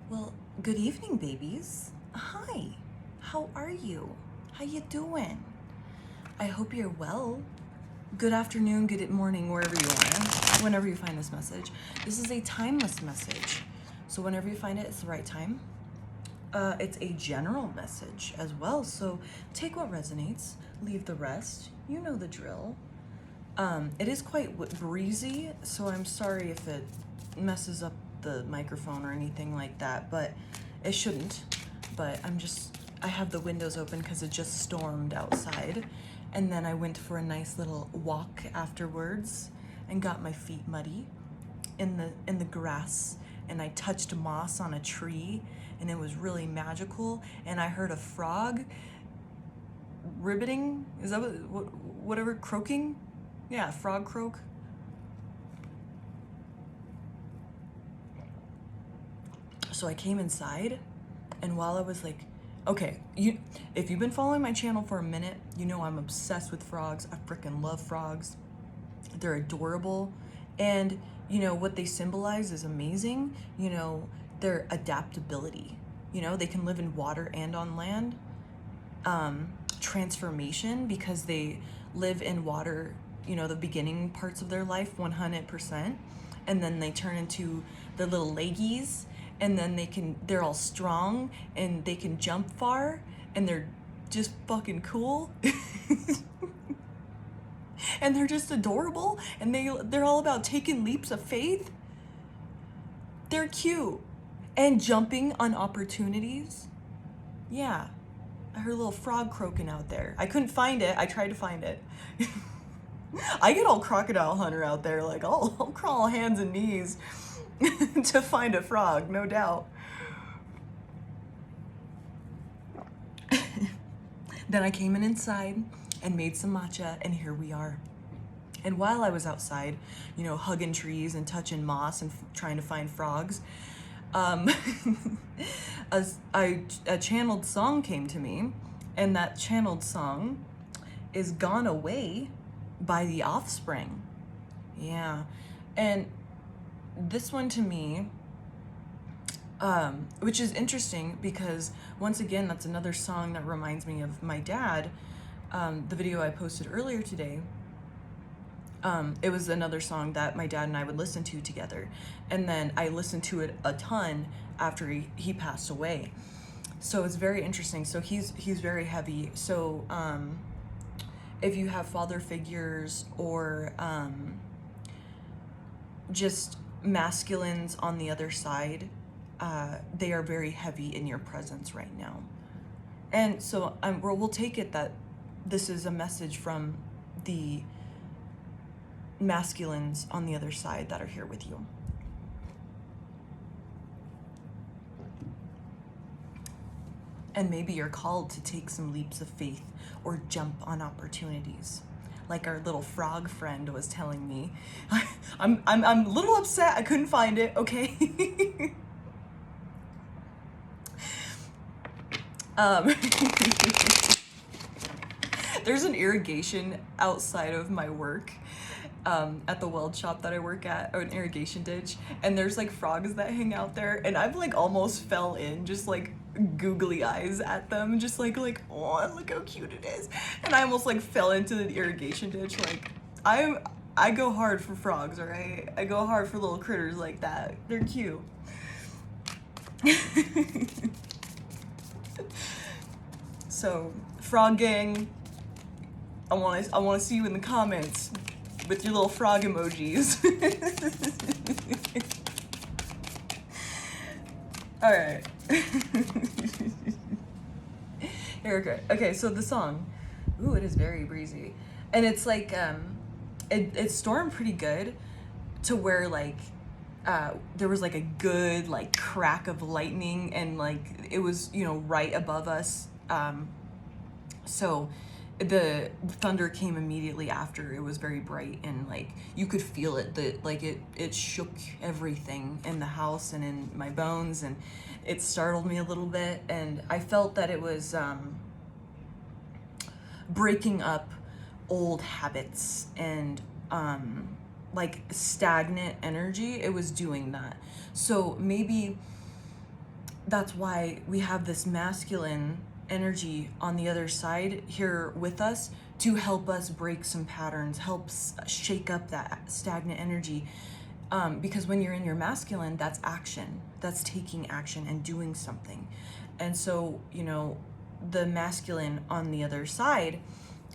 Well, good evening, babies. Hi. How are you? How you doing? I hope you're well. Good afternoon, good morning, wherever you are, whenever you find this message. This is a timeless message. So whenever you find it, it's the right time. It's a general message as well. So take what resonates, leave the rest. You know the drill. It is quite breezy, so I'm sorry if it messes up the microphone or anything like that, but it shouldn't. But I have the windows open because it just stormed outside. And then I went for a nice little walk afterwards and got my feet muddy in the grass, and I touched moss on a tree, and it was really magical. And I heard a frog ribbiting. Is that whatever, croaking? Yeah, frog croak. So I came inside, and while I was like, okay, if you've been following my channel for a minute, you know I'm obsessed with frogs. I freaking love frogs. They're adorable, and you know what they symbolize is amazing. You know, their adaptability. You know, they can live in water and on land. Transformation, because they live in water, you know, the beginning parts of their life 100%, and then they turn into the little leggies, and then they're all strong and they can jump far, and they're just fucking cool. And they're just adorable, and they're all about taking leaps of faith. They're cute and jumping on opportunities. Yeah, I heard a little frog croaking out there. I couldn't find it. I tried to find it. I get all crocodile hunter out there, like I'll crawl hands and knees to find a frog, no doubt. Then I came inside and made some matcha, and here we are. And while I was outside, you know, hugging trees and touching moss and trying to find frogs, a channeled song came to me, and that channeled song is Gone Away by The Offspring. Yeah. And this one to me, which is interesting because, once again, that's another song that reminds me of my dad. The video I posted earlier today, it was another song that my dad and I would listen to together. And then I listened to it a ton after he passed away. So it's very interesting. So he's very heavy. So if you have father figures or just masculines on the other side, they are very heavy in your presence right now. And so we'll take it that this is a message from the masculines on the other side that are here with you. And maybe you're called to take some leaps of faith or jump on opportunities. Like our little frog friend was telling me. I'm a little upset I couldn't find it, okay? There's an irrigation outside of my work, at the weld shop that I work at, or an irrigation ditch, and there's like frogs that hang out there, and I've like almost fell in, just like googly eyes at them, just like oh, look how cute it is, and I almost like fell into the irrigation ditch. Like I go hard for frogs, all right? I go hard for little critters like that. They're cute. So, frog gang, I want to see you in the comments with your little frog emojis. All right. Here we go. Okay, so the song. Ooh, it is very breezy, and it's like it stormed pretty good, to where like there was like a good like crack of lightning, and like it was, you know, right above us. So the thunder came immediately after. It was very bright, and like you could feel it, that like it shook everything in the house and in my bones, and it startled me a little bit, and I felt that it was breaking up old habits and like stagnant energy. It was doing that. So maybe that's why we have this masculine energy on the other side here with us to help us break some patterns, helps shake up that stagnant energy. Because when you're in your masculine, that's action, that's taking action and doing something. And so, you know, the masculine on the other side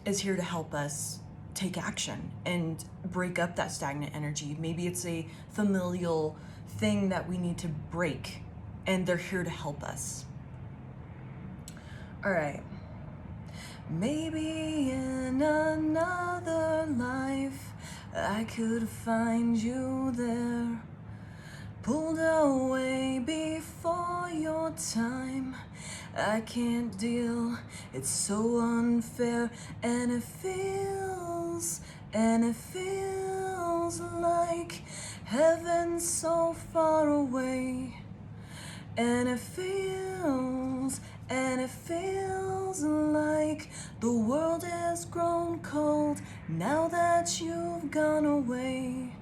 is here to help us take action and break up that stagnant energy. Maybe it's a familial thing that we need to break, and they're here to help us. All right. Maybe in another life I could find you there, pulled away before your time. I can't deal, it's so unfair, and it feels like heaven so far away. And it feels like the world has grown cold now that you've gone away,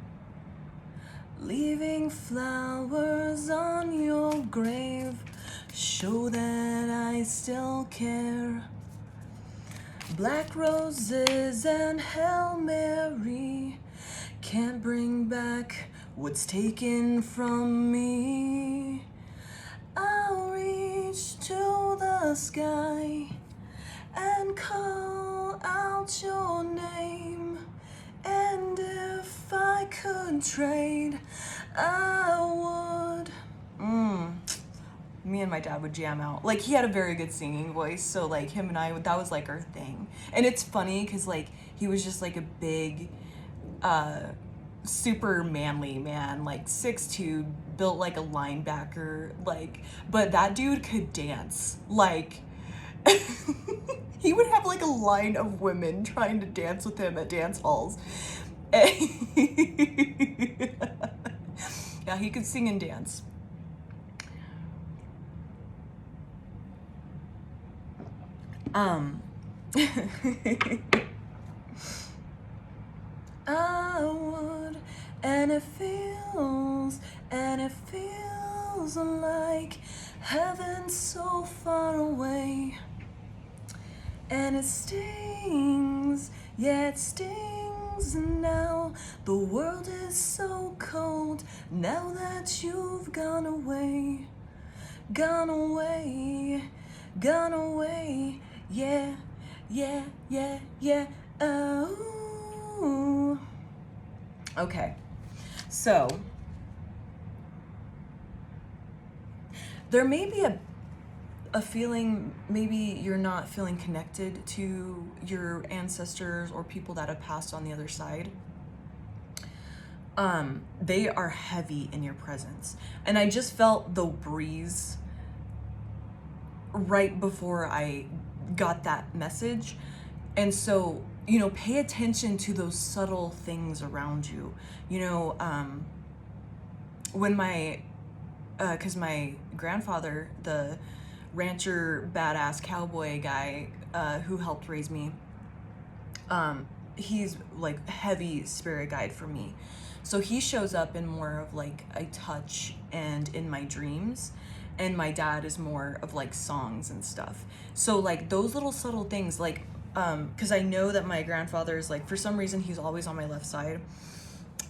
leaving flowers on your grave show that I still care. Black roses and Hail Mary can't bring back what's taken from me. I'll reach to the sky and call out your name, and if I could trade, I would. Me and my dad would jam out. Like, he had a very good singing voice, so like him and I, that was like our thing. And it's funny because like he was just like a big super manly man, like 6'2", built like a linebacker, like, but that dude could dance. Like he would have like a line of women trying to dance with him at dance halls. Yeah, he could sing and dance. I would, and it feels like heaven so far away, and it stings, yeah, it stings now. The world is so cold now that you've gone away, gone away, gone away. Yeah, yeah, yeah, yeah. Oh. Okay. So there may be a feeling, maybe you're not feeling connected to your ancestors or people that have passed on the other side. They are heavy in your presence. And I just felt the breeze right before I got that message. And so, you know, pay attention to those subtle things around you. You know, when because my grandfather, the rancher badass cowboy guy who helped raise me, he's like heavy spirit guide for me. So he shows up in more of like a touch and in my dreams. And my dad is more of like songs and stuff. So like those little subtle things, like, because I know that my grandfather is like, for some reason, he's always on my left side.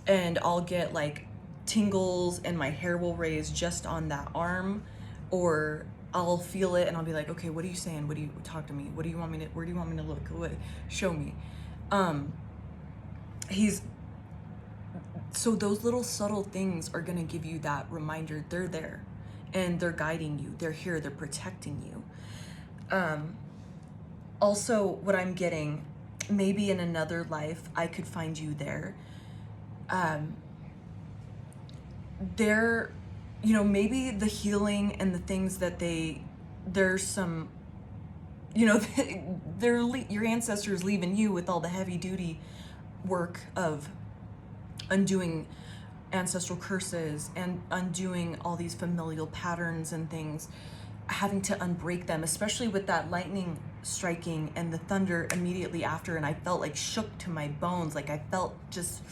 And I'll get like tingles and my hair will raise just on that arm, or I'll feel it and I'll be like, okay, what are you saying? What do you talk to me? What do you want me to, where do you want me to look? What, show me. So those little subtle things are gonna give you that reminder. They're there and they're guiding you. They're here, they're protecting you. Also, what I'm getting, maybe in another life, I could find you there. There, you know, maybe the healing and the things that there's some, you know, your ancestors leaving you with all the heavy duty work of undoing ancestral curses and undoing all these familial patterns and things, having to unbreak them, especially with that lightning striking and the thunder immediately after. And I felt like shook to my bones. Like I felt just,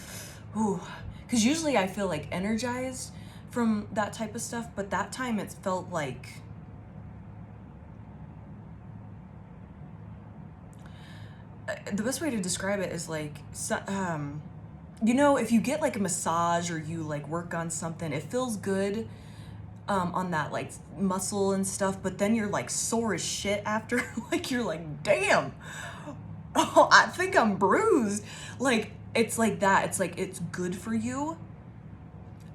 ooh, because usually I feel like energized from that type of stuff, but that time it felt like the best way to describe it is like, you know, if you get like a massage or you like work on something, it feels good on that like muscle and stuff, but then you're like sore as shit after. Like you're like, damn, oh, I think I'm bruised. Like it's like that. It's like it's good for you,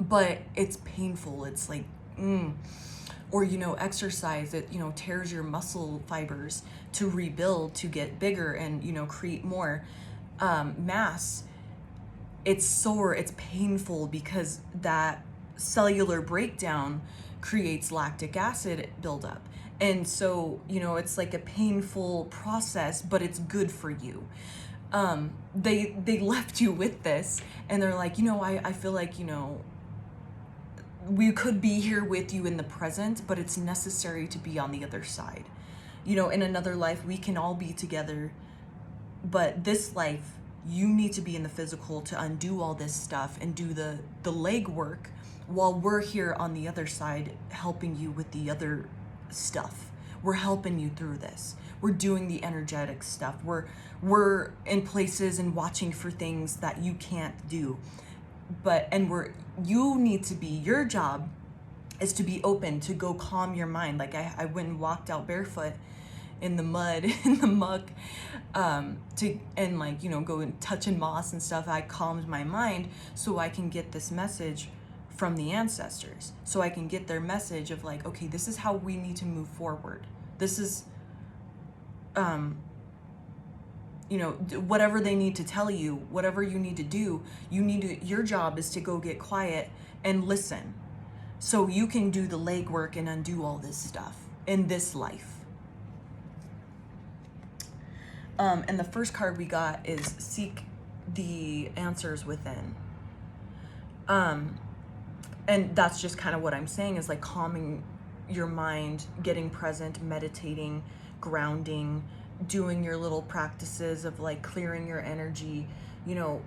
but it's painful. It's like, or you know, exercise, it, you know, tears your muscle fibers to rebuild, to get bigger and, you know, create more mass. It's sore, it's painful, because that cellular breakdown creates lactic acid buildup. And so, you know, it's like a painful process, but it's good for you. They left you with this, and they're like, you know, I feel like, you know, we could be here with you in the present, but it's necessary to be on the other side. You know, in another life, we can all be together, but this life, you need to be in the physical to undo all this stuff and do the leg work, while we're here on the other side helping you with the other stuff. We're helping you through this. We're doing the energetic stuff. We're in places and watching for things that you can't do. You need to be, your job is to be open, to go calm your mind. Like I went and walked out barefoot in the mud, in the muck, and like, you know, go and touching moss and stuff. I calmed my mind so I can get this message from the ancestors, so I can get their message of like, okay, this is how we need to move forward. This is, you know, whatever they need to tell you, whatever you need to do, your job is to go get quiet and listen, so you can do the legwork and undo all this stuff in this life. And the first card we got is seek the answers within. And that's just kind of what I'm saying, is like calming your mind, getting present, meditating, grounding, doing your little practices of like clearing your energy, you know,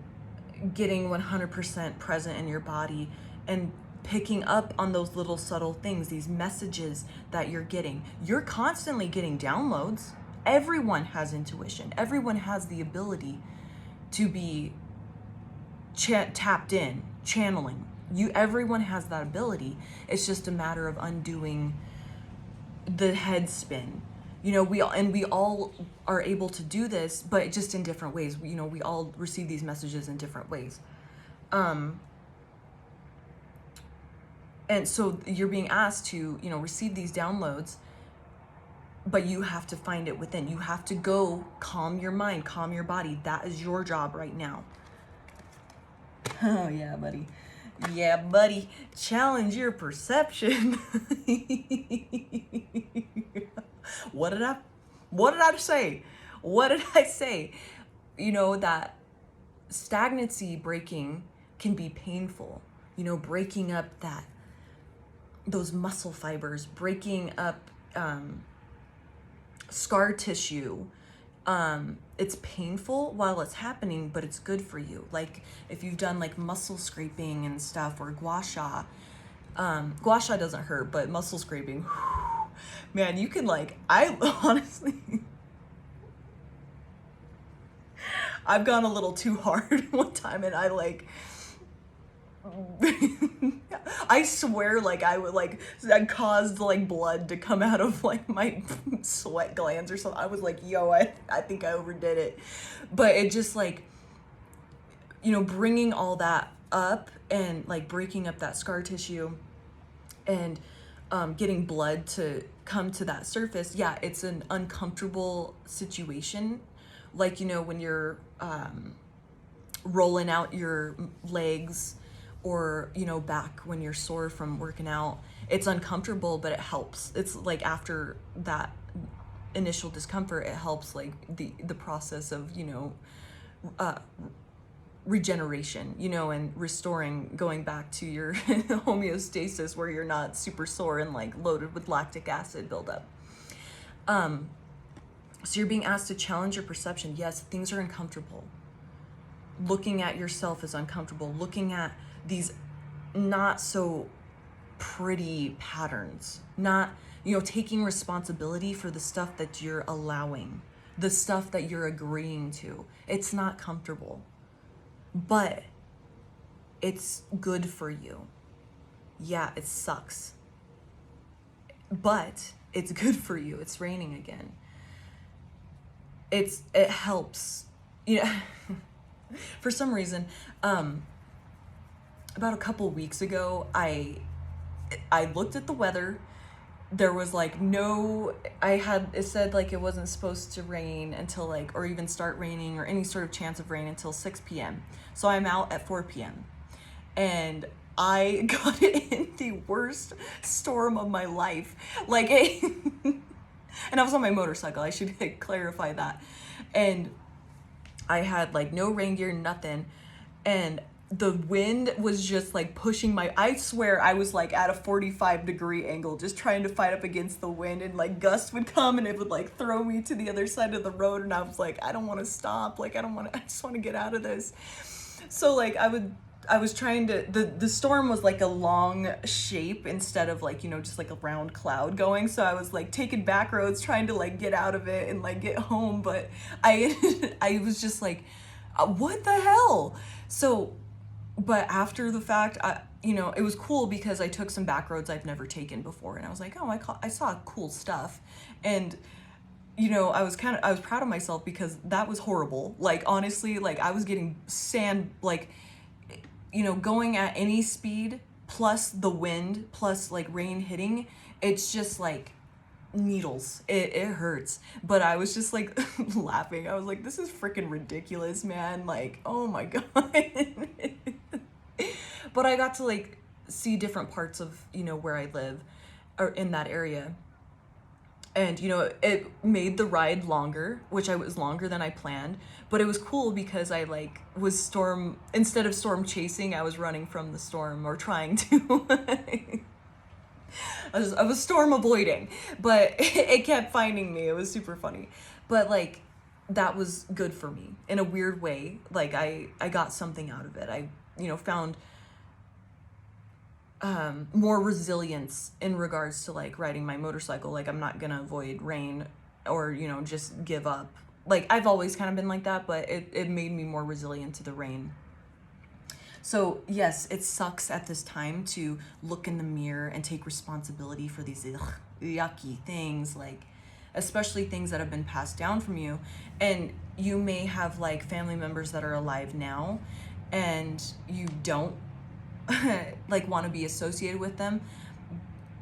getting 100% present in your body, and picking up on those little subtle things, these messages that you're getting. You're constantly getting downloads. Everyone has intuition. Everyone has the ability to be tapped in, channeling. Everyone has that ability. It's just a matter of undoing the head spin. You know, we all are able to do this, but just in different ways. You know, we all receive these messages in different ways. And so you're being asked to, you know, receive these downloads, but you have to find it within. You have to go calm your mind, calm your body. That is your job right now. Oh yeah, buddy. Yeah, buddy. Challenge your perception. What did I say? What did I say? You know, that stagnancy breaking can be painful. You know, breaking up those muscle fibers, breaking up scar tissue. It's painful while it's happening, but it's good for you. Like if you've done like muscle scraping and stuff, or gua sha doesn't hurt, but muscle scraping, whew, man, you can like, I honestly, I've gone a little too hard one time, and I like, I swear, like I caused like blood to come out of like my sweat glands or something. I was like, yo, I think I overdid it. But it just like, you know, bringing all that up and like breaking up that scar tissue and getting blood to come to that surface. Yeah, it's an uncomfortable situation. Like, you know, when you're rolling out your legs, or, you know, back when you're sore from working out, it's uncomfortable, but it helps. It's like after that initial discomfort, it helps like the process of, you know, regeneration, you know, and restoring, going back to your homeostasis where you're not super sore and like loaded with lactic acid buildup. So you're being asked to challenge your perception. Yes, things are uncomfortable. Looking at yourself is uncomfortable. Looking at these not so pretty patterns, not, taking responsibility for the stuff that you're allowing, the stuff that you're agreeing to. It's not comfortable, but it's good for you. Yeah, it sucks, but it's good for you. It's raining again. It helps. For some reason, about a couple weeks ago, I looked at the weather. There was like it said like it wasn't supposed to rain until like, or even start raining or any sort of chance of rain until 6 p.m. So I'm out at 4 p.m. and I got it in the worst storm of my life. Like, and I was on my motorcycle, I should clarify that. And I had like no rain gear, nothing. And the wind was just like pushing I swear I was like at a 45-degree angle, just trying to fight up against the wind, and like gusts would come and it would like throw me to the other side of the road. And I was like, I don't want to stop. Like, I just want to get out of this. So like I was trying to, the storm was like a long shape instead of like, just like a round cloud going. So I was like taking back roads, trying to like get out of it and like get home. But I was just like, what the hell? So, but after the fact, it was cool because I took some back roads I've never taken before. And I was like, oh, I saw cool stuff. And, I was proud of myself because that was horrible. Like, honestly, like I was getting sand, like, going at any speed plus the wind plus like rain hitting, it's just like needles. It hurts. But I was just like laughing. I was like, this is freaking ridiculous, man. Like, oh my God. But I got to like see different parts of, where I live or in that area. And, it made the ride longer, which I was longer than I planned. But it was cool because I like was instead of storm chasing, I was running from the storm or trying to. I was storm avoiding, but it kept finding me. It was super funny. But like, that was good for me in a weird way. Like I got something out of it. I, found more resilience in regards to like riding my motorcycle. Like, I'm not gonna avoid rain or, just give up. Like, I've always kind of been like that, but it made me more resilient to the rain. So yes, it sucks at this time to look in the mirror and take responsibility for these yucky things, like especially things that have been passed down from you. And you may have like family members that are alive now and you don't like want to be associated with them,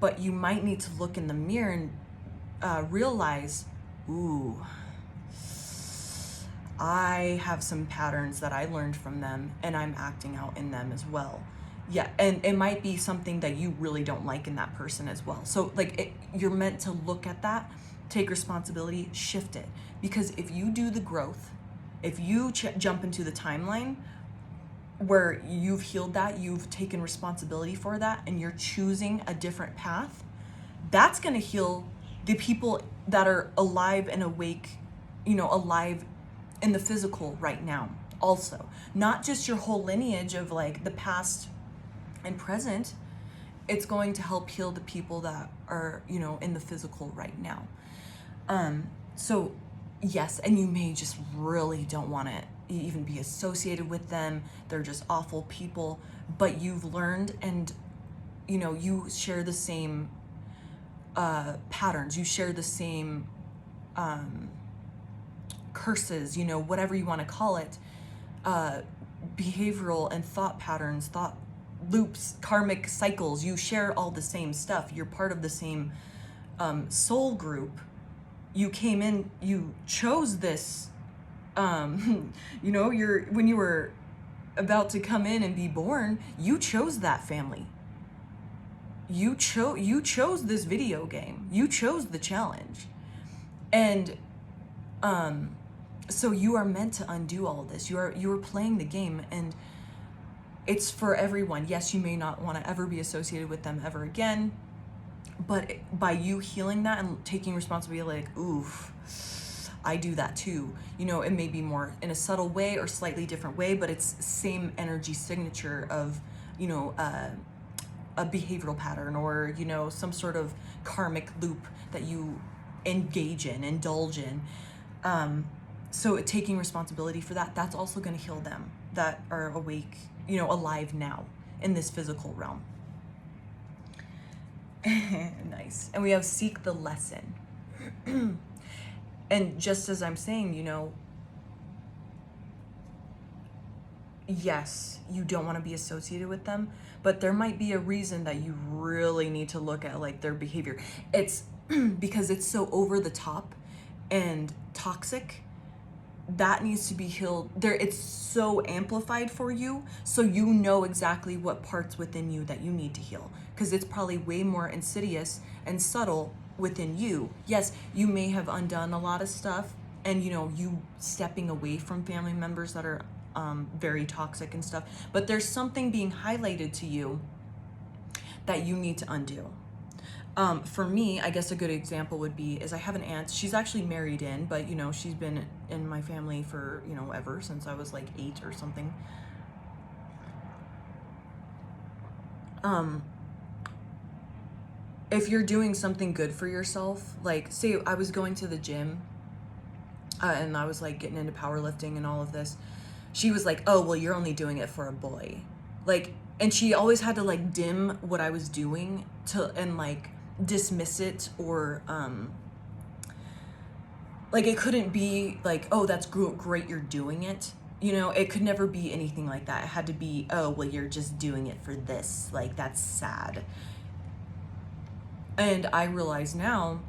but you might need to look in the mirror and realize, ooh, I have some patterns that I learned from them and I'm acting out in them as well. Yeah, and it might be something that you really don't like in that person as well. So like you're meant to look at that, take responsibility, shift it. Because if you do the growth, if you jump into the timeline where you've healed that, you've taken responsibility for that, and you're choosing a different path, that's going to heal the people that are alive and awake, alive in the physical right now also. Not just your whole lineage of like the past and present. It's going to help heal the people that are, in the physical right now. So yes, and you may just really don't want to even be associated with them. They're just awful people, but you've learned, and you share the same patterns, you share the same curses, whatever you want to call it, behavioral and thought patterns, thought loops, karmic cycles. You share all the same stuff. You're part of the same soul group. You came in, you chose this, when you were about to come in and be born, you chose that family. You chose this video game. You chose the challenge. And so you are meant to undo all of this. You are playing the game, and it's for everyone. Yes, you may not want to ever be associated with them ever again, but by you healing that and taking responsibility, like, oof, I do that too. It may be more in a subtle way or slightly different way, but it's same energy signature of, a behavioral pattern, or, you know, some sort of karmic loop that you indulge in. So taking responsibility for that, that's also going to heal them that are awake, you know, alive now in this physical realm. Nice. And we have seek the lesson. And just as I'm saying, you know, yes, you don't want to be associated with them, but there might be a reason that you really need to look at like their behavior. It's because it's so over the top and toxic, that needs to be healed. There, it's so amplified for you, so you know exactly what parts within you that you need to heal, because it's probably way more insidious and subtle within you. Yes, you may have undone a lot of stuff, and you know, you stepping away from family members that are very toxic and stuff, but there's something being highlighted to you that you need to undo. For me, I guess a good example would be is I have an aunt. She's actually married in, but you know, she's been in my family for, you know, ever since I was like 8 or something. If you're doing something good for yourself, like say I was going to the gym and I was like getting into powerlifting and all of this, she was like, oh, well, you're only doing it for a boy. Like, and she always had to like dim what I was doing and like dismiss it, or like it couldn't be like, oh, that's great, you're doing it. You know, it could never be anything like that. It had to be, oh, well, you're just doing it for this. Like, that's sad. And I realize now,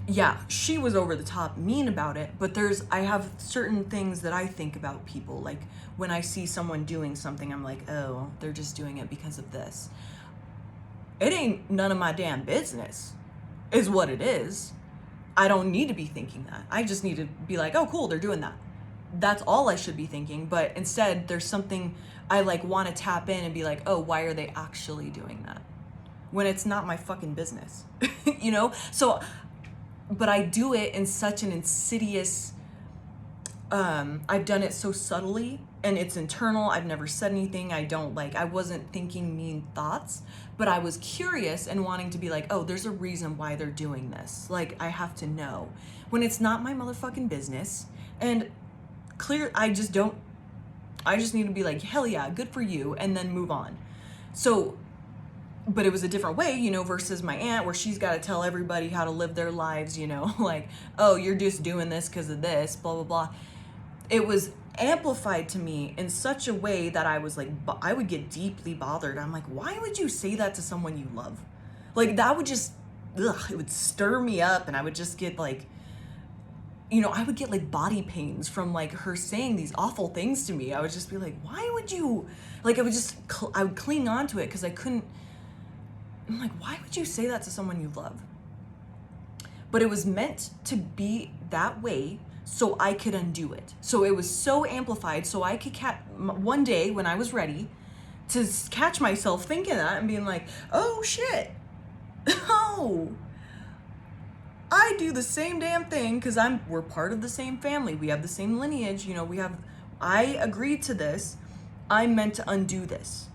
yeah, she was over the top mean about it, but I have certain things that I think about people. Like when I see someone doing something, I'm like, oh, they're just doing it because of this. It ain't none of my damn business, is what it is. I don't need to be thinking that. I just need to be like, oh, cool, they're doing that. That's all I should be thinking. But instead, there's something I like want to tap in and be like, oh, why are they actually doing that? When it's not my fucking business, you know? So, but I do it in such an insidious, I've done it so subtly and it's internal. I've never said anything. I wasn't thinking mean thoughts, but I was curious and wanting to be like, oh, there's a reason why they're doing this. Like, I have to know when it's not my motherfucking business. And I just need to be like, hell yeah, good for you. And then move on. So, but it was a different way, you know, versus my aunt where she's got to tell everybody how to live their lives, you know, like, oh, you're just doing this because of this, blah, blah, blah. It was amplified to me in such a way that I was like, I would get deeply bothered. I'm like, why would you say that to someone you love? Like, that would just, it would stir me up, and I would just get like, you know, I would get like body pains from like her saying these awful things to me. I would just be like, why would you, like, I would cling on to it because I couldn't. I'm like, why would you say that to someone you love? But it was meant to be that way so I could undo it. So it was so amplified so I could one day when I was ready to catch myself thinking that and being like, oh shit, oh, I do the same damn thing because we're part of the same family. We have the same lineage, you know, I agreed to this. I'm meant to undo this.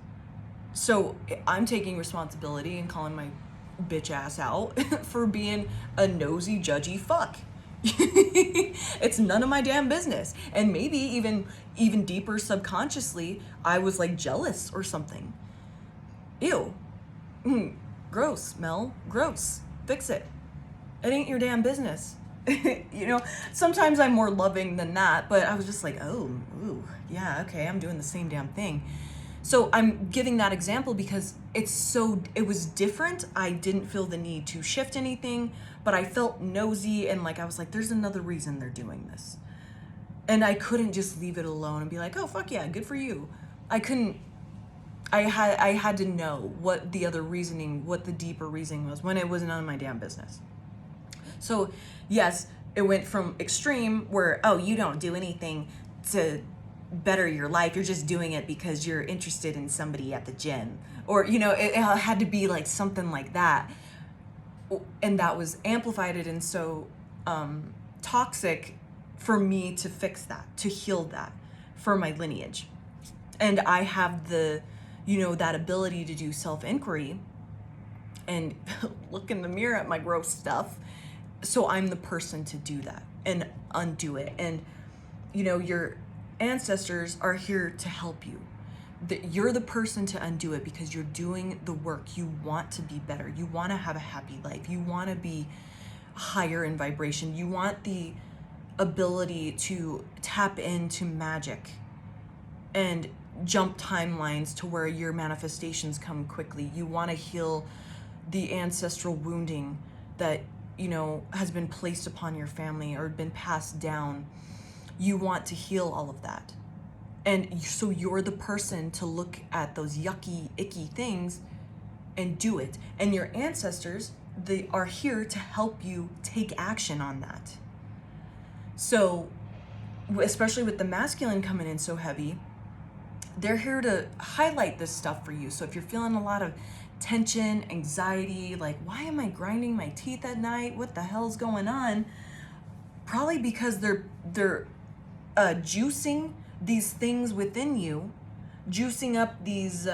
So I'm taking responsibility and calling my bitch ass out for being a nosy, judgy fuck. It's none of my damn business. And maybe even deeper subconsciously, I was like jealous or something. Ew. Gross, Mel. Gross. Fix it. It ain't your damn business. You know, sometimes I'm more loving than that, but I was just like, oh, ooh, yeah, okay, I'm doing the same damn thing. So I'm giving that example because it was different. I didn't feel the need to shift anything, but I felt nosy and like I was like, there's another reason they're doing this. And I couldn't just leave it alone and be like, oh, fuck yeah, good for you. I couldn't. I had to know what the other reasoning, what the deeper reasoning was when it was none of my damn business. So yes, it went from extreme where, oh, you don't do anything to better your life, you're just doing it because you're interested in somebody at the gym, or you know, it had to be like something like that, and that was amplified and so toxic for me to fix that, to heal that for my lineage. And I have the, that ability to do self-inquiry and look in the mirror at my gross stuff. So I'm the person to do that and undo it. And, your ancestors are here to help you. You're the person to undo it because you're doing the work. You want to be better. You want to have a happy life. You want to be higher in vibration. You want the ability to tap into magic and jump timelines to where your manifestations come quickly. You want to heal the ancestral wounding that, has been placed upon your family or been passed down. You want to heal all of that. And so you're the person to look at those yucky, icky things and do it. And your ancestors, they are here to help you take action on that. So, especially with the masculine coming in so heavy, they're here to highlight this stuff for you. So if you're feeling a lot of tension, anxiety, like, why am I grinding my teeth at night? What the hell's going on? Probably because they're juicing these things within you, juicing up these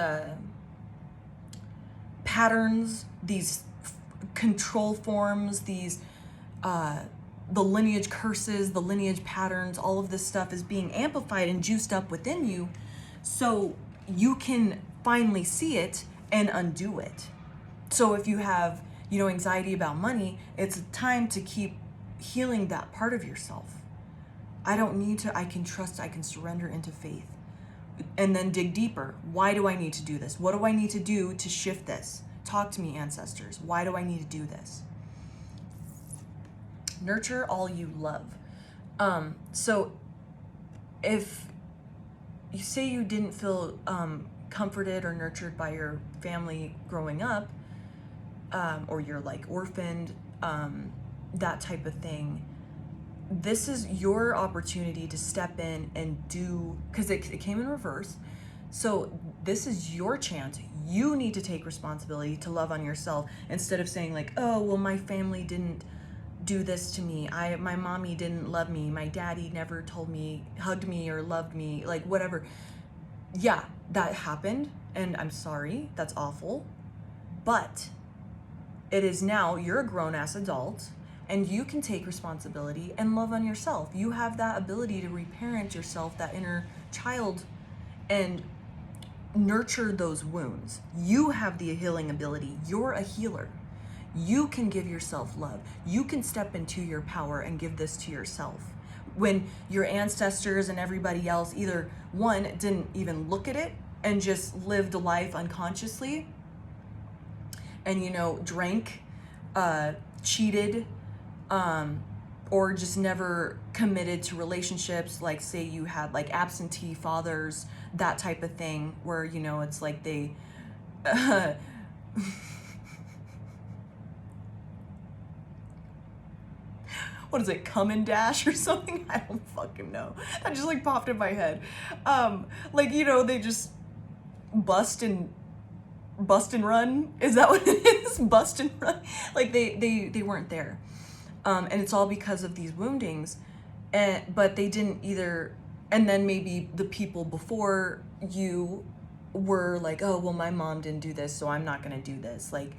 patterns, these control forms, these the lineage curses, the lineage patterns, all of this stuff is being amplified and juiced up within you so you can finally see it and undo it. So if you have, anxiety about money, it's time to keep healing that part of yourself. I don't need to, I can trust, I can surrender into faith. And then dig deeper. Why do I need to do this? What do I need to do to shift this? Talk to me, ancestors. Why do I need to do this? Nurture all you love. So if you say you didn't feel comforted or nurtured by your family growing up, or you're like orphaned, that type of thing, this is your opportunity to step in and do, because it came in reverse. So this is your chance. You need to take responsibility to love on yourself instead of saying like, oh, well, my family didn't do this to me. My mommy didn't love me. My daddy never told me, hugged me or loved me, like whatever. Yeah, that happened and I'm sorry. That's awful. But it is now, you're a grown ass adult and you can take responsibility and love on yourself. You have that ability to reparent yourself, that inner child, and nurture those wounds. You have the healing ability. You're a healer. You can give yourself love. You can step into your power and give this to yourself. When your ancestors and everybody else either, one, didn't even look at it and just lived a life unconsciously and, drank, cheated, or just never committed to relationships, like say you had like absentee fathers, that type of thing, where, it's like they, what is it, come and dash or something? I don't fucking know. That just like popped in my head. They just bust and run. Is that what it is? Bust and run. Like they weren't there. And it's all because of these woundings. But they didn't either. And then maybe the people before you were like, oh, well, my mom didn't do this, so I'm not going to do this. Like,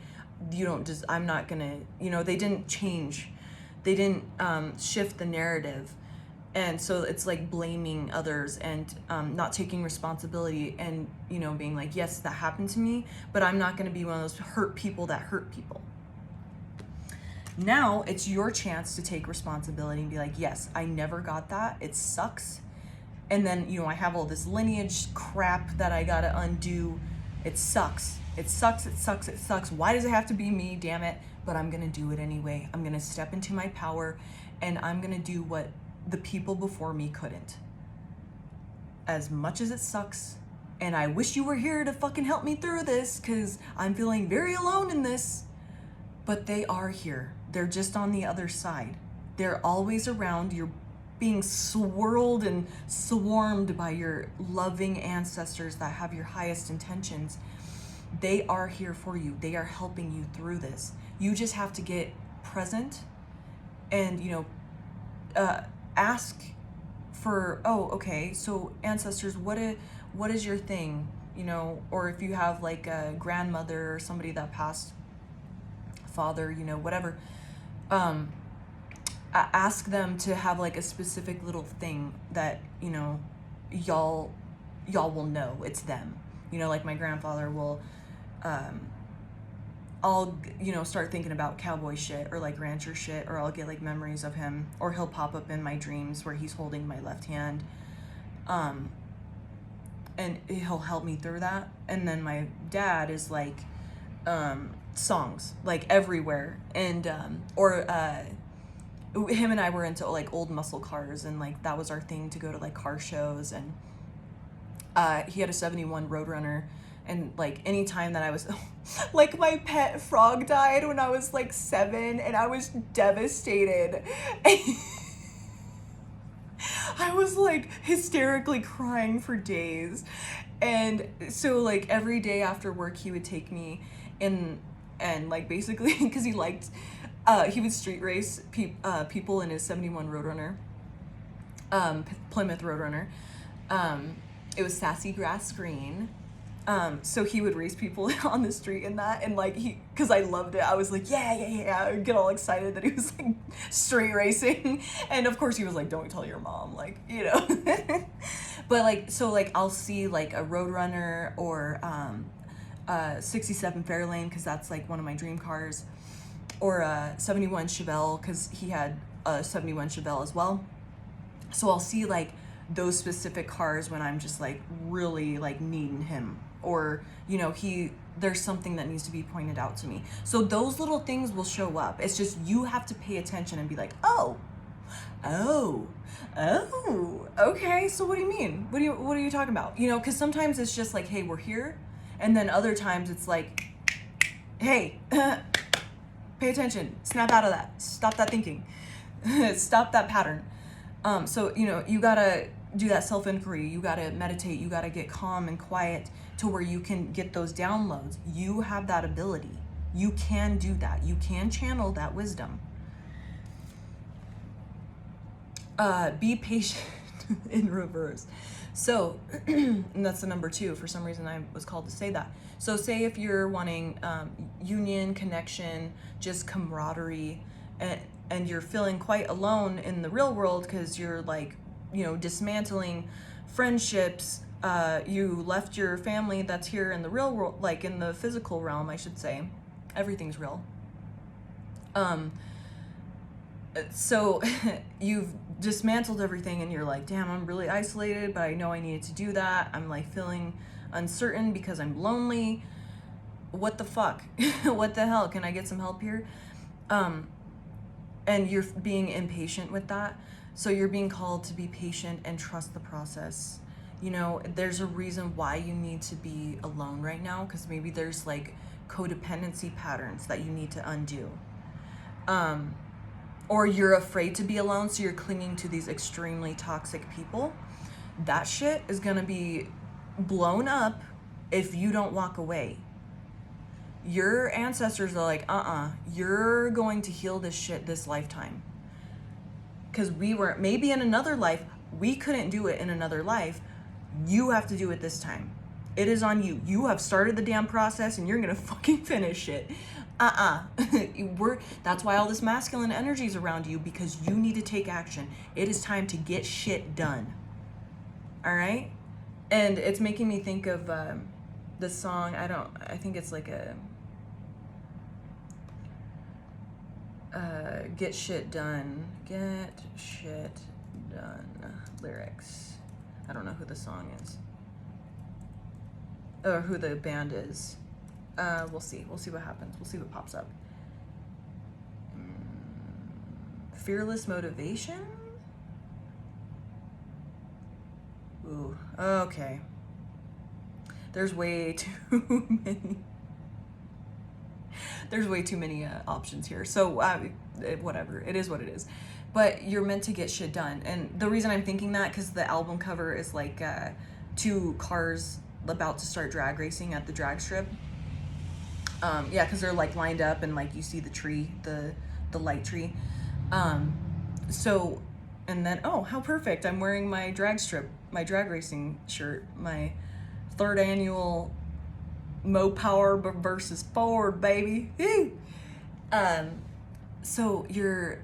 I'm not going to, they didn't change. They didn't shift the narrative. And so it's like blaming others and not taking responsibility and, being like, yes, that happened to me, but I'm not going to be one of those hurt people that hurt people. Now it's your chance to take responsibility and be like, yes, I never got that. It sucks. And then, I have all this lineage crap that I got to undo. It sucks. It sucks. It sucks. It sucks. Why does it have to be me? Damn it. But I'm going to do it anyway. I'm going to step into my power and I'm going to do what the people before me couldn't. As much as it sucks, and I wish you were here to fucking help me through this because I'm feeling very alone in this, but they are here. They're just on the other side. They're always around. You're being swirled and swarmed by your loving ancestors that have your highest intentions. They are here for you. They are helping you through this. You just have to get present and, ask for, oh, okay, so ancestors, what is your thing? you know, or if you have like a grandmother or somebody that passed, father, you know, whatever, ask them to have like a specific little thing that, you know, y'all will know it's them. You know, like my grandfather will, I'll, you know, start thinking about cowboy shit or like rancher shit, or I'll get like memories of him, or he'll pop up in my dreams where he's holding my left hand. And he'll help me through that. And then my dad is like, songs, like everywhere. And, him and I were into like old muscle cars, and like that was our thing to go to like car shows. And he had a 71 Roadrunner, and like anytime that I was like, my pet frog died when I was like 7, and I was devastated. I was like hysterically crying for days. And so like every day after work he would take me in, and like basically because he liked he would street race people in his 71 Roadrunner, Plymouth Roadrunner. It was sassy grass green. So he would race people on the street in that, and like because I loved it, I was like, yeah, I would get all excited that he was like street racing. And of course he was like, don't tell your mom, like, you know. But like, so like I'll see like a Roadrunner or 67 Fairlane, because that's like one of my dream cars, or a 71 Chevelle, because he had a 71 Chevelle as well. So I'll see like those specific cars when I'm just like really like needing him, or, you know, there's something that needs to be pointed out to me. So those little things will show up. It's just you have to pay attention and be like, oh, okay, so what do you mean? What are you talking about? You know, because sometimes it's just like, hey, we're here. And then other times it's like, hey, pay attention, snap out of that, stop that thinking, stop that pattern. So, you know, you gotta do that self-inquiry, you gotta meditate, you gotta get calm and quiet to where you can get those downloads. You have that ability. You can do that. You can channel that wisdom. Be patient in reverse. So, and that's the number 2. For some reason I was called to say that. So say if you're wanting union, connection, just camaraderie, and you're feeling quite alone in the real world because you're like, you know, dismantling friendships. You left your family that's here in the real world, like in the physical realm, I should say. Everything's real. So you've dismantled everything and you're like, damn, I'm really isolated, but I know I needed to do that. I'm like feeling uncertain because I'm lonely. What the fuck? What the hell? Can I get some help here? And you're being impatient with that. So you're being called to be patient and trust the process. You know, there's a reason why you need to be alone right now, because maybe there's like codependency patterns that you need to undo. Or you're afraid to be alone, so you're clinging to these extremely toxic people. That shit is gonna be blown up if you don't walk away. Your ancestors are like, you're going to heal this shit this lifetime. Because maybe in another life, we couldn't do it in another life. You have to do it this time. It is on you. You have started the damn process and you're gonna fucking finish it. That's why all this masculine energy is around you, because you need to take action. It is time to get shit done. All right? And it's making me think of the song. I think it's like a get shit done. Get shit done. Lyrics. I don't know who the song is. Or who the band is. We'll see. We'll see what happens. We'll see what pops up. Fearless motivation? Ooh, okay. There's way too many. There's way too many options here. So whatever. It is what it is. But you're meant to get shit done. And the reason I'm thinking that, because the album cover is like 2 cars about to start drag racing at the drag strip. Yeah, because they're like lined up and like you see the tree, the light tree. So, and then, oh, how perfect. I'm wearing my drag racing shirt, my Third annual Mo Power versus Ford, baby. Woo! So you're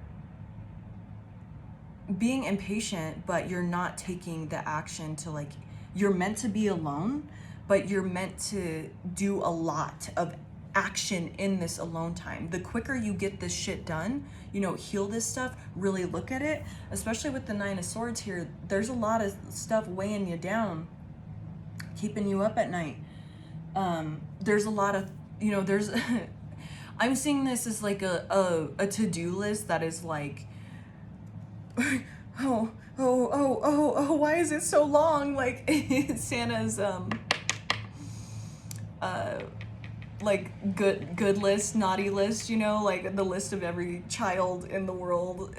being impatient, but you're not taking the action to, like, you're meant to be alone, but you're meant to do a lot of action in this alone time. The quicker you get this shit done, you know, heal this stuff, really look at it, especially with the Nine of Swords here, there's a lot of stuff weighing you down, keeping you up at night. There's a lot of, you know, there's, I'm seeing this as like a to-do list that is like, why is it so long? Like Santa's, like good list, naughty list, you know, like the list of every child in the world.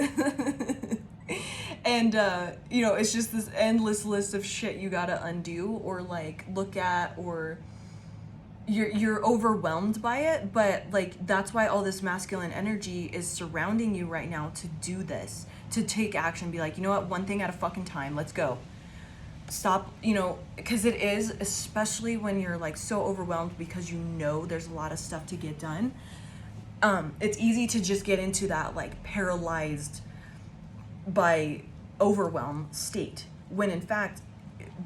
And, you know, it's just this endless list of shit you gotta undo or like look at, or you're overwhelmed by it. But like, that's why all this masculine energy is surrounding you right now to do this, to take action, be like, you know what, one thing at a fucking time, let's go. Stop, you know, because it is, especially when you're like so overwhelmed because you know there's a lot of stuff to get done. It's easy to just get into that like paralyzed by overwhelm state, when in fact,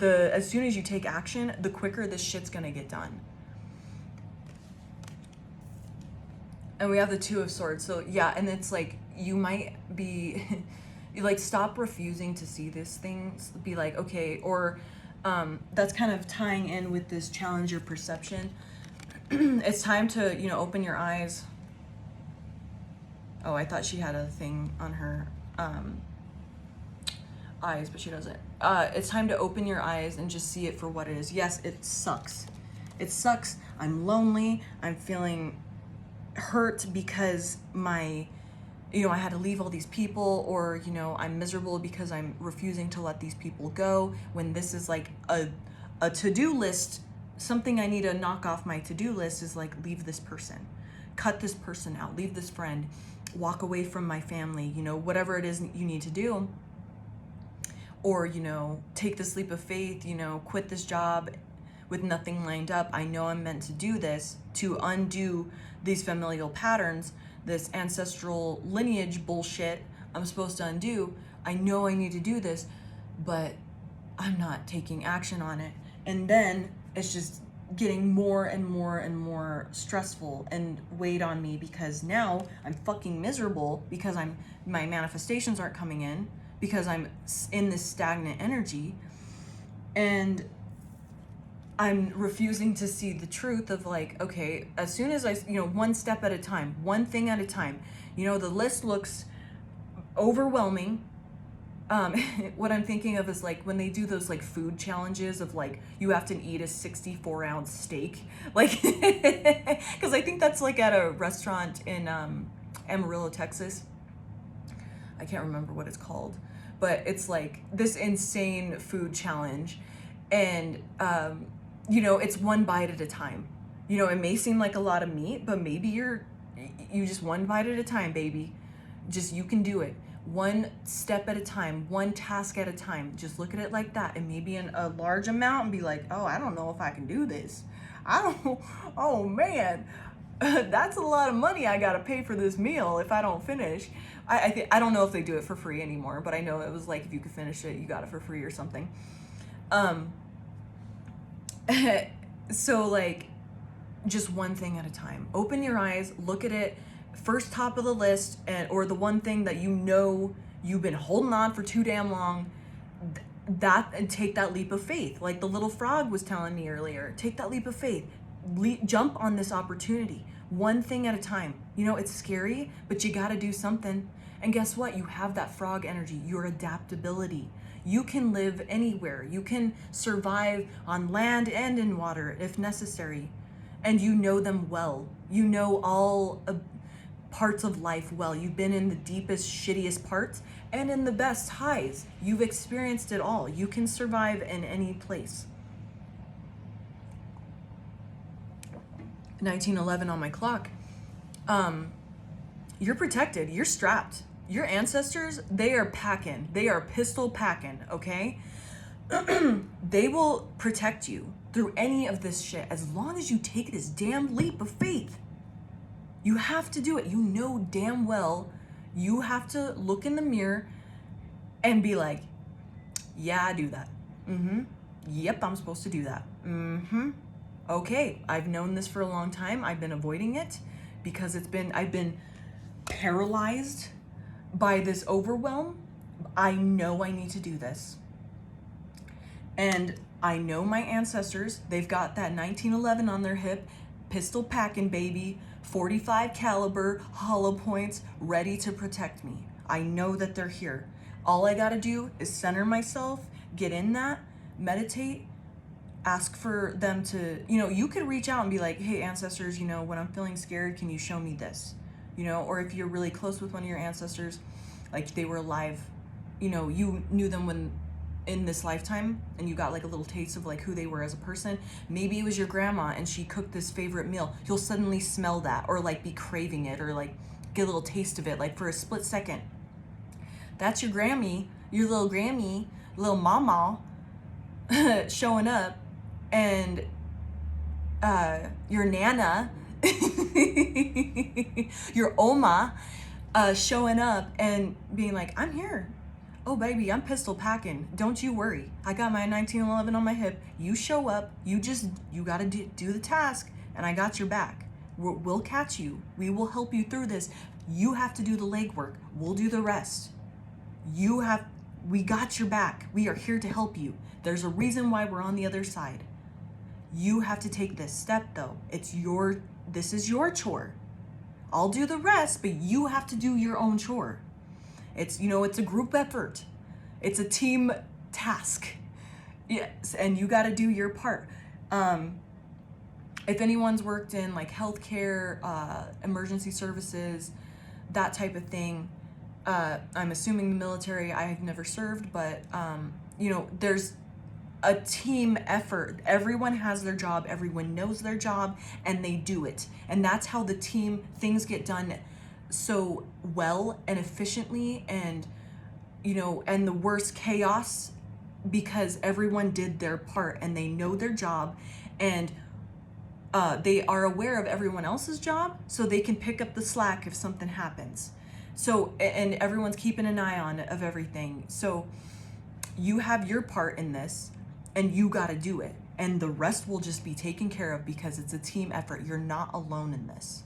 as soon as you take action, the quicker this shit's gonna get done. And we have the Two of Swords, so yeah, and it's like, you might be you like, stop refusing to see these things, be like, okay, or that's kind of tying in with this challenge your perception. It's time to, you know, open your eyes. Oh, I thought she had a thing on her eyes, but she doesn't. It's time to open your eyes and just see it for what it is. Yes, it sucks. It sucks. I'm lonely. I'm feeling hurt because you know, I had to leave all these people, or, you know, I'm miserable because I'm refusing to let these people go, when this is like a to-do list. Something I need to knock off my to-do list is like, leave this person, cut this person out, leave this friend, walk away from my family, you know, whatever it is you need to do. Or, you know, take this leap of faith, you know, quit this job with nothing lined up. I know I'm meant to do this to undo these familial patterns, this ancestral lineage bullshit I'm supposed to undo. I know I need to do this, but I'm not taking action on it. And then it's just getting more and more and more stressful and weighed on me, because now I'm fucking miserable because my manifestations aren't coming in, because I'm in this stagnant energy, and I'm refusing to see the truth of like, okay, as soon as I, you know, one step at a time, one thing at a time, you know, the list looks overwhelming. What I'm thinking of is like when they do those like food challenges of like, you have to eat a 64-ounce steak, like, because I think that's like at a restaurant in Amarillo, Texas. I can't remember what it's called, but it's like this insane food challenge. And, you know, it's one bite at a time. You know, it may seem like a lot of meat, but maybe you just one bite at a time, baby. Just, you can do it. One step at a time, one task at a time. Just look at it like that. And maybe in a large amount and be like, oh, I don't know if I can do this. Oh man, that's a lot of money I gotta pay for this meal if I don't finish. I don't know if they do it for free anymore, but I know it was like, if you could finish it, you got it for free or something. So like, just one thing at a time. Open your eyes, look at it, first top of the list, or the one thing that you know you've been holding on for too damn long, and take that leap of faith. Like the little frog was telling me earlier, take that leap of faith, jump on this opportunity, one thing at a time. You know, it's scary, but you gotta do something. And guess what? You have that frog energy, your adaptability. You can live anywhere. You can survive on land and in water if necessary. And you know them well. You know all parts of life well. You've been in the deepest, shittiest parts and in the best highs. You've experienced it all. You can survive in any place. 1911 on my clock. You're protected. You're strapped. Your ancestors, they are packing. They are pistol packing, okay? They will protect you. through any of this shit, as long as you take this damn leap of faith. You have to do it. You know damn well you have to look in the mirror and be like, yeah, I do that. Yep, I'm supposed to do that. Okay, I've known this for a long time. I've been avoiding it because I've been paralyzed by this overwhelm. I know I need to do this. And I know my ancestors, they've got that 1911 on their hip, pistol packing baby, 45 caliber, hollow points, ready to protect me. I know that they're here. All I gotta do is center myself, get in that, meditate, ask for them to, you could reach out and be like, hey ancestors, when I'm feeling scared, can you show me this? Or if you're really close with one of your ancestors, like they were alive, you knew them when in this lifetime and you got like a little taste of like who they were as a person. Maybe it was your grandma and she cooked this favorite meal. You'll suddenly smell that or like be craving it or like get a little taste of it like for a split second. That's your Grammy, your little Grammy, little mama showing up, and your Nana, your Oma showing up and being like, I'm here. Oh baby, I'm pistol packing. Don't you worry. I got my 1911 on my hip. You show up. You gotta do the task, and I got your back. We'll catch you. We will help you through this. You have to do the legwork. We'll do the rest. We got your back. We are here to help you. There's a reason why we're on the other side. You have to take this step though. This is your chore. I'll do the rest, but you have to do your own chore. It's, it's a group effort. It's a team task. Yes, and you got to do your part. If anyone's worked in like healthcare, emergency services, that type of thing, I'm assuming the military, I've never served, but, there's a team effort. Everyone has their job. Everyone knows their job and they do it. And that's how the team things get done so well and efficiently, and and the worst chaos, because everyone did their part and they know their job, and they are aware of everyone else's job, so they can pick up the slack if something happens. So, and everyone's keeping an eye on of everything. So you have your part in this and you got to do it, and the rest will just be taken care of because it's a team effort. You're not alone in this.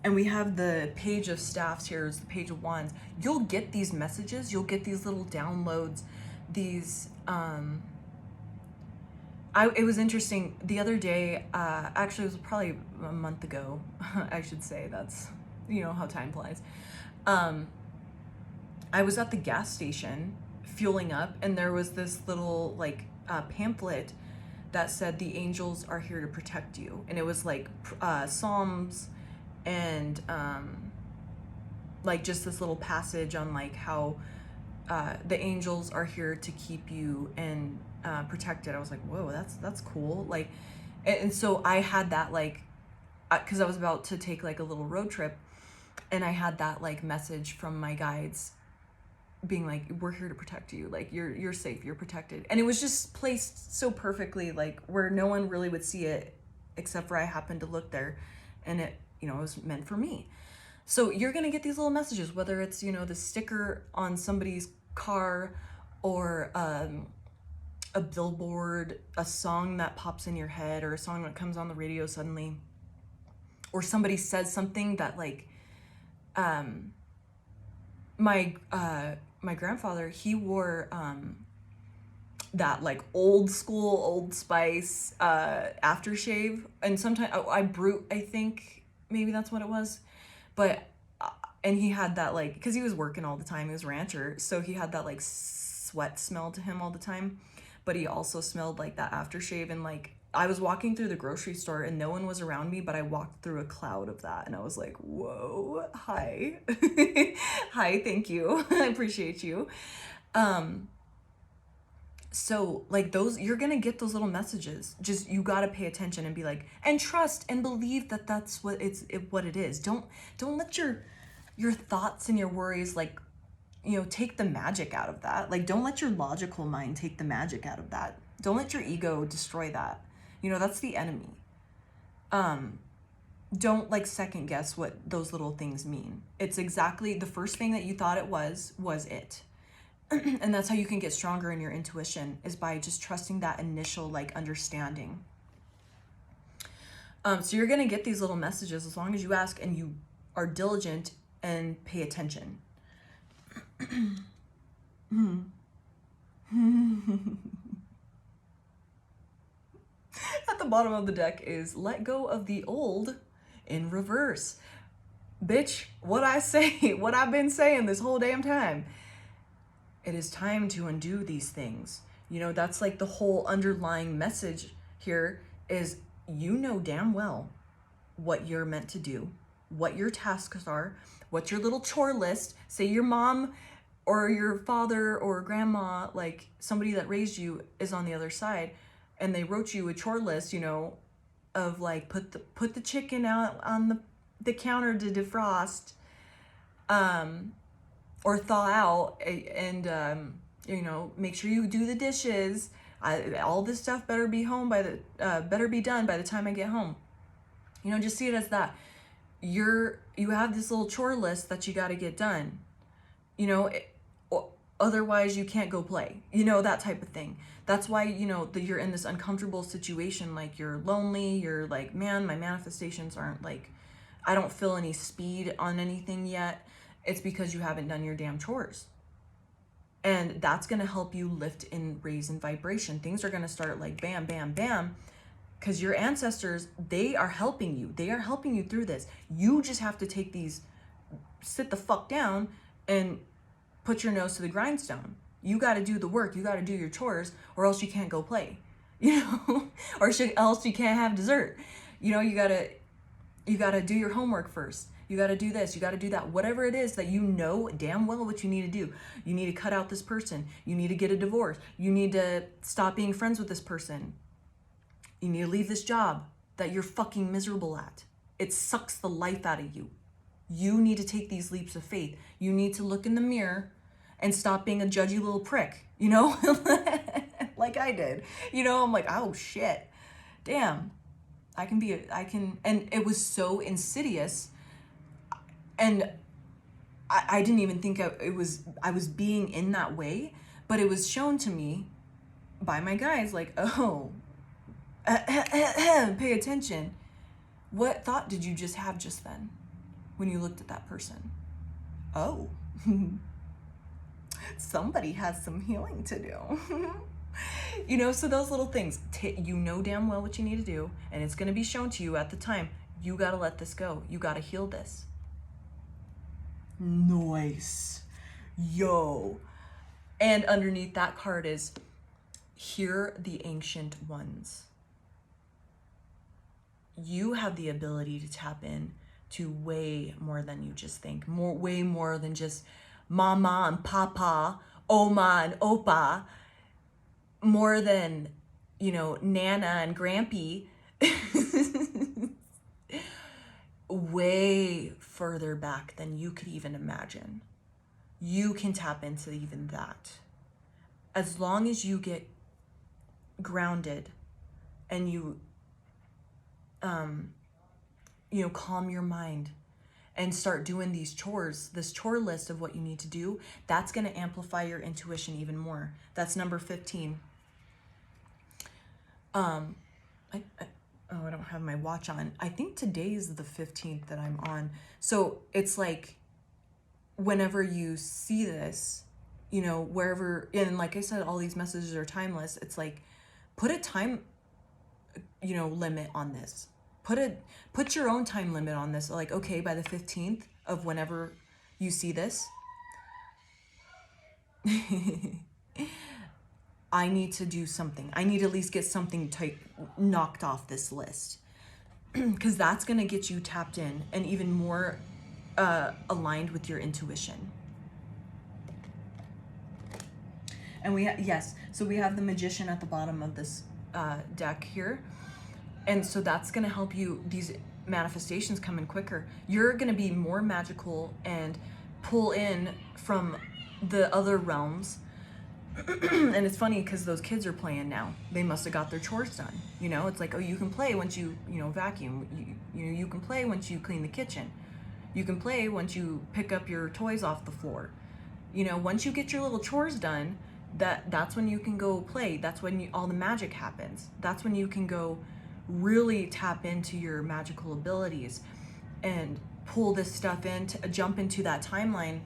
And we have the page of staffs here is the page of wands. You'll get these messages, you'll get these little downloads, these, it was interesting the other day, actually it was probably a month ago, I should say, that's, how time flies. I was at the gas station fueling up, and there was this little like pamphlet that said the angels are here to protect you. And it was like Psalms, and like just this little passage on like how the angels are here to keep you and protected. I was like, whoa, that's cool. Like, and so I had that like, because I was about to take like a little road trip, and I had that like message from my guides being like, we're here to protect you, like you're safe, you're protected. And it was just placed so perfectly, like where no one really would see it except for I happened to look there, and it it was meant for me. So you're gonna get these little messages, whether it's the sticker on somebody's car, or a billboard, a song that pops in your head, or a song that comes on the radio suddenly, or somebody says something that like my grandfather, he wore that like old school Old Spice aftershave, and sometimes I think maybe that's what it was, but and he had that like, because he was working all the time, he was a rancher, so he had that like sweat smell to him all the time, but he also smelled like that aftershave. And like I was walking through the grocery store and no one was around me, but I walked through a cloud of that, and I was like, whoa, hi. Hi, thank you. I appreciate you. So like those, you're gonna get those little messages. Just, you gotta pay attention and be like, and trust and believe that that's what it is. Don't let your thoughts and your worries like take the magic out of that. Like, don't let your logical mind take the magic out of that. Don't let your ego destroy that. That's the enemy. Don't like second guess what those little things mean. It's exactly the first thing that you thought it was it. And that's how you can get stronger in your intuition, is by just trusting that initial like understanding. So you're going to get these little messages as long as you ask and you are diligent and pay attention. At the bottom of the deck is let go of the old in reverse. Bitch, what I say, what I've been saying this whole damn time. It is time to undo these things. That's like the whole underlying message here is damn well what you're meant to do, what your tasks are, what your little chore list. Say your mom or your father or grandma, like somebody that raised you, is on the other side, and they wrote you a chore list, of like put the chicken out on the counter to defrost, or thaw out, and make sure you do the dishes. All this stuff better be better be done by the time I get home. Just see it as that. You have this little chore list that you got to get done. Otherwise you can't go play. That type of thing. That's why that you're in this uncomfortable situation. Like, you're lonely. You're like, man, my manifestations aren't like, I don't feel any speed on anything yet. It's because you haven't done your damn chores. And that's going to help you lift and raise in vibration. Things are going to start like bam, bam, bam. Because your ancestors, they are helping you. They are helping you through this. You just have to sit the fuck down and put your nose to the grindstone. You got to do the work. You got to do your chores, or else you can't go play, or else you can't have dessert. You got to do your homework first. You got to do this. You got to do that. Whatever it is that damn well what you need to do. You need to cut out this person. You need to get a divorce. You need to stop being friends with this person. You need to leave this job that you're fucking miserable at. It sucks the life out of you. You need to take these leaps of faith. You need to look in the mirror and stop being a judgy little prick, like I did. I'm like, oh shit, damn, and it was so insidious. And I didn't even think I was being in that way, but it was shown to me by my guys, like, oh, pay attention. What thought did you just have just then when you looked at that person? Oh, somebody has some healing to do. So those little things, damn well what you need to do, and it's going to be shown to you at the time. You got to let this go. You got to heal this. Nice. Yo. And underneath that card is, hear the ancient ones. You have the ability to tap in to way more than you just think. Way more than just mama and papa, oma and opa. More than, nana and grampy. Way further back than you could even imagine. You can tap into even that. As long as you get grounded and you calm your mind and start doing these chores, this chore list of what you need to do, that's going to amplify your intuition even more. That's number 15. I don't have my watch on. I think today is the 15th that I'm on. So it's like, whenever you see this, wherever, and like I said, all these messages are timeless. It's like, put a time, limit on this. Put your own time limit on this. Like, okay, by the 15th of whenever you see this, I need to do something. I need to at least get something knocked off this list. Because that's going to get you tapped in and even more aligned with your intuition. And we have the Magician at the bottom of this deck here. And so that's going to help you, these manifestations come in quicker. You're going to be more magical and pull in from the other realms. And it's funny because those kids are playing now. They must have got their chores done. You know, it's like, oh, you can play once you vacuum. You can play once you clean the kitchen. You can play once you pick up your toys off the floor. You know, once you get your little chores done, that's when you can go play. That's when all the magic happens. That's when you can go really tap into your magical abilities and pull this stuff in, to jump into that timeline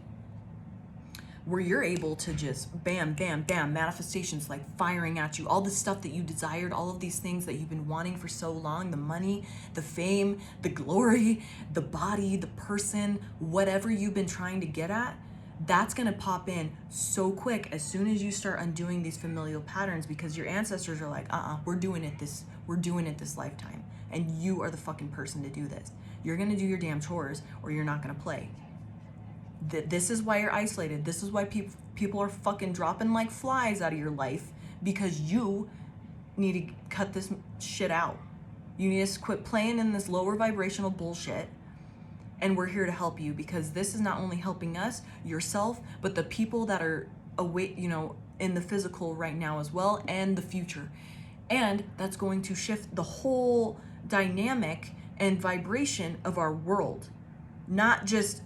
where you're able to just bam, bam, bam, manifestations like firing at you, all the stuff that you desired, all of these things that you've been wanting for so long, the money, the fame, the glory, the body, the person, whatever you've been trying to get at, that's gonna pop in so quick as soon as you start undoing these familial patterns, because your ancestors are like, we're doing it this lifetime, and you are the fucking person to do this. You're gonna do your damn chores or you're not gonna play. This is why you're isolated. This is why people are fucking dropping like flies out of your life, because you need to cut this shit out. You need to quit playing in this lower vibrational bullshit, and we're here to help you, because this is not only helping us, yourself, but the people that are away, in the physical right now as well, and the future. And that's going to shift the whole dynamic and vibration of our world, not just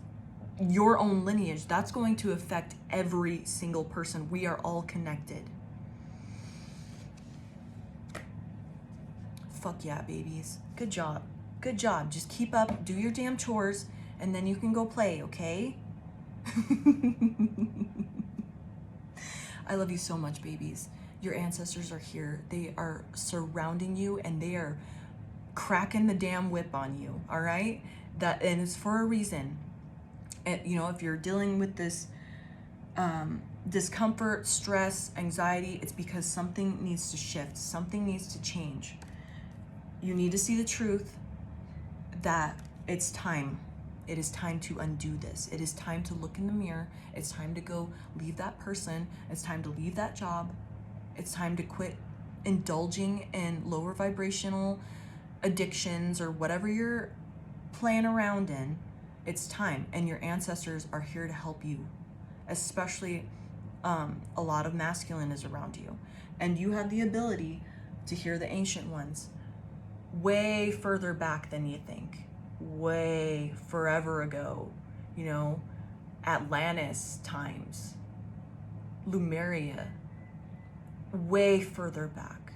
your own lineage. That's going to affect every single person. We are all connected. Fuck yeah, babies. Good job. Good job. Just keep up, do your damn chores, and then you can go play, okay? I love you so much, babies. Your ancestors are here. They are surrounding you, and they are cracking the damn whip on you, all right? And it's for a reason. And, if you're dealing with this discomfort, stress, anxiety, it's because something needs to shift. Something needs to change. You need to see the truth that it's time. It is time to undo this. It is time to look in the mirror. It's time to go leave that person. It's time to leave that job. It's time to quit indulging in lower vibrational addictions or whatever you're playing around in. It's time, and your ancestors are here to help you, especially a lot of masculine is around you, and you have the ability to hear the ancient ones way further back than you think, way forever ago, Atlantis times, Lemuria, way further back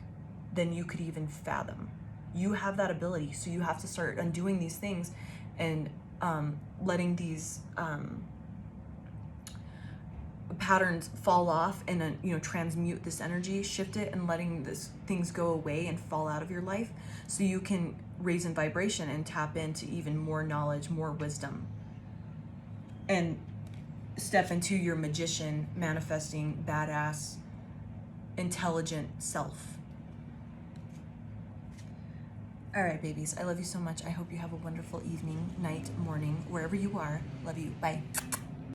than you could even fathom. You have that ability, so you have to start undoing these things and letting these patterns fall off, and transmute this energy, shift it, and letting things go away and fall out of your life, so you can raise in vibration and tap into even more knowledge, more wisdom, and step into your magician, manifesting, badass, intelligent self. All right, babies, I love you so much. I hope you have a wonderful evening, night, morning, wherever you are. Love you. Bye.